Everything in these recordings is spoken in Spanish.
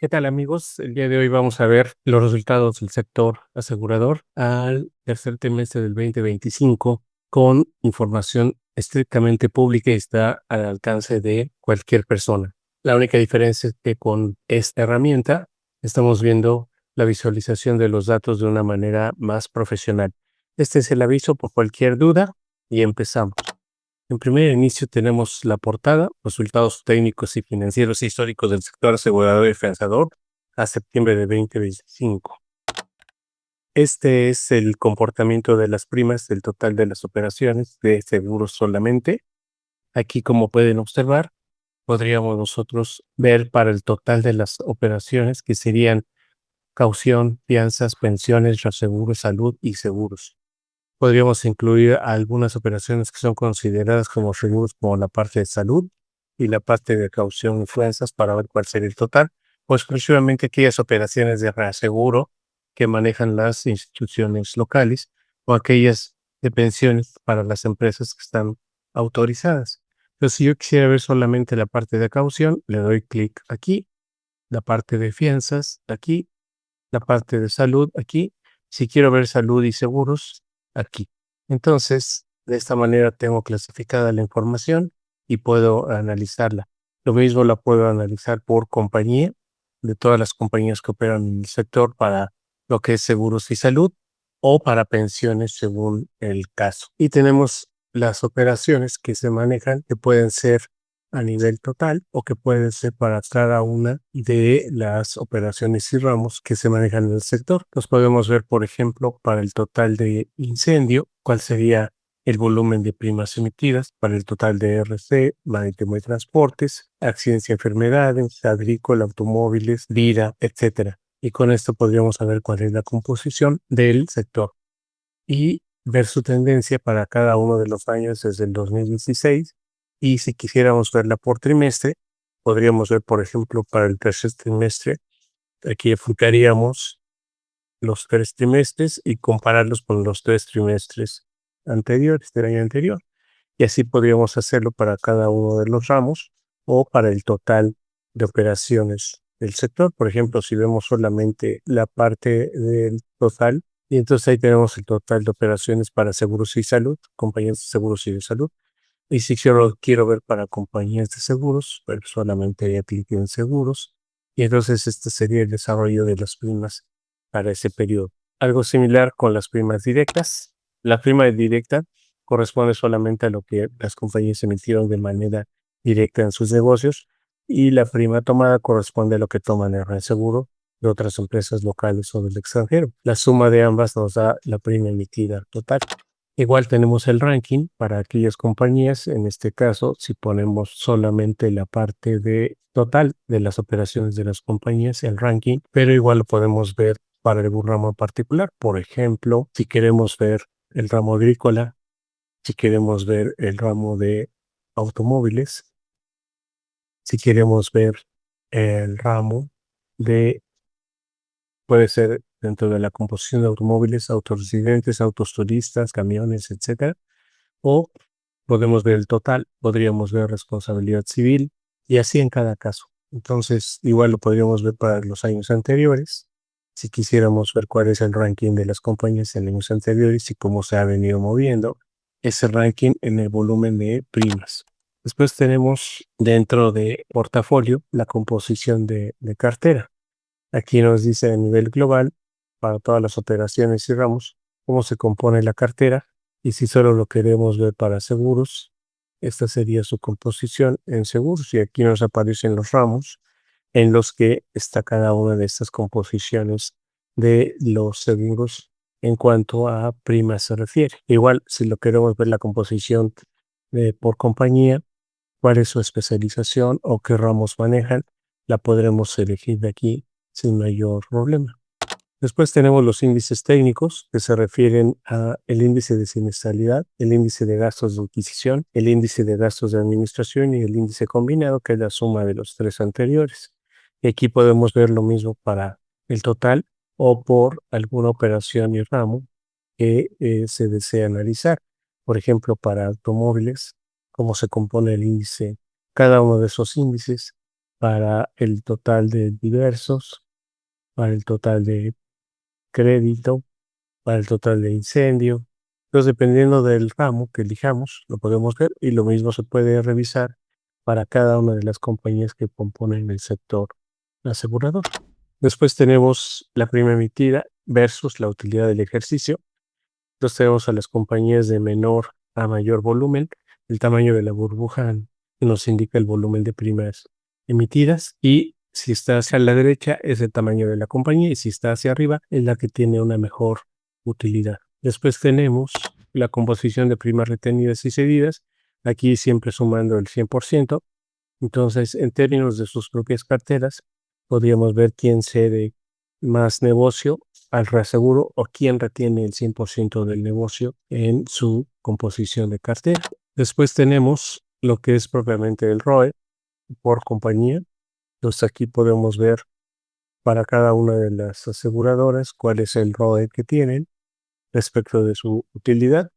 ¿Qué tal, amigos? El día de hoy vamos a ver los resultados del sector asegurador al tercer trimestre del 2025 con información estrictamente pública y está al alcance de cualquier persona. La única diferencia es que con esta herramienta estamos viendo la visualización de los datos de una manera más profesional. Este es el aviso por cualquier duda y empezamos. En primer inicio tenemos la portada, resultados técnicos y financieros históricos del sector asegurador y fianzador a septiembre de 2025. Este es el comportamiento de las primas del total de las operaciones de seguros solamente. Aquí, como pueden observar, podríamos nosotros ver para el total de las operaciones que serían caución, fianzas, pensiones, reaseguros, salud y seguros. Podríamos incluir algunas operaciones que son consideradas como seguros, como la parte de salud y la parte de caución y fianzas, para ver cuál sería el total, o exclusivamente aquellas operaciones de reaseguro que manejan las instituciones locales o aquellas de pensiones para las empresas que están autorizadas. Entonces, si yo quisiera ver solamente la parte de caución, le doy clic aquí, la parte de fianzas aquí, la parte de salud aquí. Si quiero ver salud y seguros, aquí. Entonces, de esta manera tengo clasificada la información y puedo analizarla. Lo mismo la puedo analizar por compañía, de todas las compañías que operan en el sector para lo que es seguros y salud, o para pensiones según el caso. Y tenemos las operaciones que se manejan, que pueden ser a nivel total o que pueden ser para cada una de las operaciones y ramos que se manejan en el sector. Los podemos ver, por ejemplo, para el total de incendio, cuál sería el volumen de primas emitidas, para el total de RC, marítimo y transportes, accidentes y enfermedades, agrícola, automóviles, vida, etcétera. Y con esto podríamos saber cuál es la composición del sector y ver su tendencia para cada uno de los años desde el 2016. Y si quisiéramos verla por trimestre, podríamos ver, por ejemplo, para el tercer trimestre, aquí enfocaríamos los 3 trimestres y compararlos con los 3 trimestres anteriores del año anterior. Y así podríamos hacerlo para cada uno de los ramos o para el total de operaciones del sector. Por ejemplo, si vemos solamente la parte del total, y entonces ahí tenemos el total de operaciones para seguros y salud, compañías de seguros y de salud. Y si yo quiero ver para compañías de seguros, pues solamente haría clic en seguros. Y entonces este sería el desarrollo de las primas para ese periodo. Algo similar con las primas directas. La prima directa corresponde solamente a lo que las compañías emitieron de manera directa en sus negocios, y la prima tomada corresponde a lo que toman en el seguro de otras empresas locales o del extranjero. La suma de ambas nos da la prima emitida total. Igual tenemos el ranking para aquellas compañías. En este caso, si ponemos solamente la parte de total de las operaciones de las compañías, el ranking, pero igual lo podemos ver para algún ramo en particular. Por ejemplo, si queremos ver el ramo agrícola, si queremos ver el ramo de automóviles, si queremos ver el ramo de, puede ser dentro de la composición de automóviles, autos residentes, autos turistas, camiones, etcétera, o podemos ver el total, podríamos ver responsabilidad civil y así en cada caso. Entonces, igual lo podríamos ver para los años anteriores, si quisiéramos ver cuál es el ranking de las compañías en años anteriores y cómo se ha venido moviendo ese ranking en el volumen de primas. Después tenemos dentro de portafolio la composición de cartera. Aquí nos dice a nivel global, para todas las operaciones y ramos, cómo se compone la cartera, y si solo lo queremos ver para seguros, esta sería su composición en seguros, y aquí nos aparecen los ramos en los que está cada una de estas composiciones de los seguros en cuanto a primas se refiere. Igual, si lo queremos ver la composición por compañía, cuál es su especialización o qué ramos manejan, la podremos elegir de aquí sin mayor problema. Después tenemos los índices técnicos, que se refieren a el índice de siniestralidad, el índice de gastos de adquisición, el índice de gastos de administración y el índice combinado, que es la suma de los tres anteriores. Y aquí podemos ver lo mismo para el total o por alguna operación y ramo que se desea analizar. Por ejemplo, para automóviles, cómo se compone el índice, cada uno de esos índices, para el total de diversos, para el total de crédito, para el total de incendio. Entonces, dependiendo del ramo que elijamos, lo podemos ver y lo mismo se puede revisar para cada una de las compañías que componen el sector asegurador. Después tenemos la prima emitida versus la utilidad del ejercicio. Entonces tenemos a las compañías de menor a mayor volumen. El tamaño de la burbuja nos indica el volumen de primas emitidas y si está hacia la derecha es el tamaño de la compañía y si está hacia arriba es la que tiene una mejor utilidad. Después tenemos la composición de primas retenidas y cedidas, aquí siempre sumando el 100%. Entonces, en términos de sus propias carteras, podríamos ver quién cede más negocio al reaseguro o quién retiene el 100% del negocio en su composición de cartera. Después tenemos lo que es propiamente el ROE por compañía. Entonces aquí podemos ver para cada una de las aseguradoras cuál es el ROE que tienen respecto de su utilidad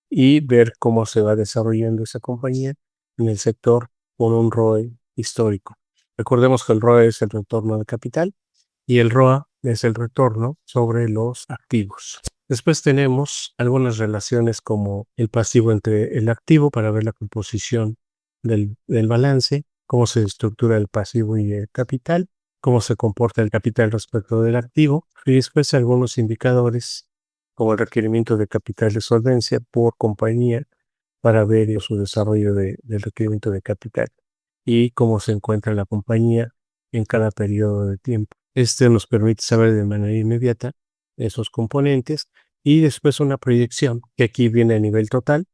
y ver cómo se va desarrollando esa compañía en el sector con un ROE histórico. Recordemos que el ROE es el retorno de capital y el ROA es el retorno sobre los activos. Después tenemos algunas relaciones como el pasivo entre el activo para ver la composición del balance, cómo se estructura el pasivo y el capital, cómo se comporta el capital respecto del activo y después algunos indicadores como el requerimiento de capital de solvencia por compañía para ver su desarrollo del requerimiento de capital y cómo se encuentra la compañía en cada periodo de tiempo. Este nos permite saber de manera inmediata esos componentes y después una proyección que aquí viene a nivel total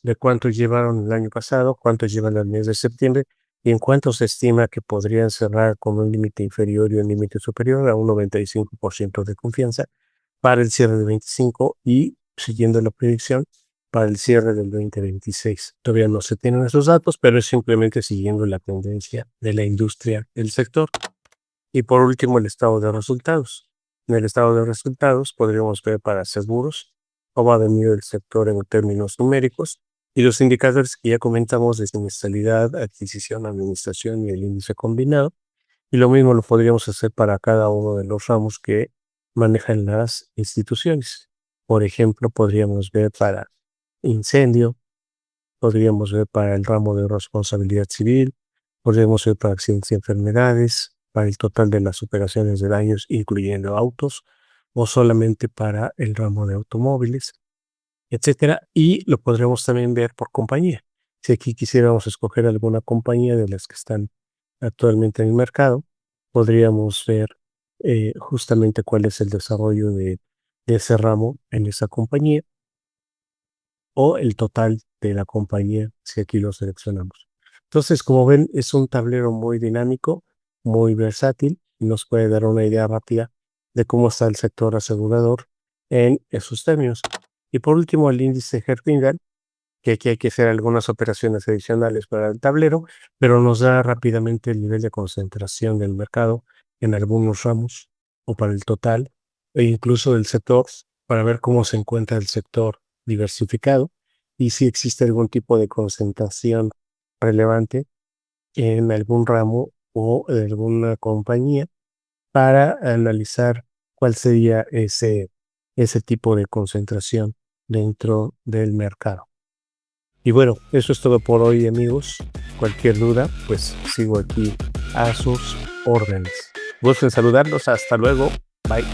de cuántos llevaron el año pasado, cuántos llevan al mes de septiembre y en cuánto se estima que podrían cerrar con un límite inferior y un límite superior a un 95% de confianza para el cierre de 25 y siguiendo la proyección para el cierre del 2026. Todavía no se tienen esos datos, pero es simplemente siguiendo la tendencia de la industria del sector. Y por último, el estado de resultados. En el estado de resultados podríamos ver para seguros cómo ha venido el sector en términos numéricos y los indicadores que ya comentamos de siniestralidad, adquisición, administración y el índice combinado. Y lo mismo lo podríamos hacer para cada uno de los ramos que manejan las instituciones. Por ejemplo, podríamos ver para incendio, podríamos ver para el ramo de responsabilidad civil, podríamos ver para accidentes y enfermedades, para el total de las operaciones de daños, incluyendo autos, o solamente para el ramo de automóviles, etcétera. Y lo podremos también ver por compañía. Si aquí quisiéramos escoger alguna compañía de las que están actualmente en el mercado, podríamos ver justamente cuál es el desarrollo de ese ramo en esa compañía o el total de la compañía si aquí lo seleccionamos. Entonces, como ven, es un tablero muy dinámico, muy versátil y nos puede dar una idea rápida de cómo está el sector asegurador en esos términos. Y por último, el índice Herfindahl, que aquí hay que hacer algunas operaciones adicionales para el tablero, pero nos da rápidamente el nivel de concentración del mercado en algunos ramos o para el total e incluso del sector para ver cómo se encuentra el sector diversificado y si existe algún tipo de concentración relevante en algún ramo o en alguna compañía para analizar cuál sería ese tipo de concentración dentro del mercado. Y bueno, eso es todo por hoy, amigos. Cualquier duda, pues sigo aquí a sus órdenes. Gusto en saludarlos. Hasta luego. Bye.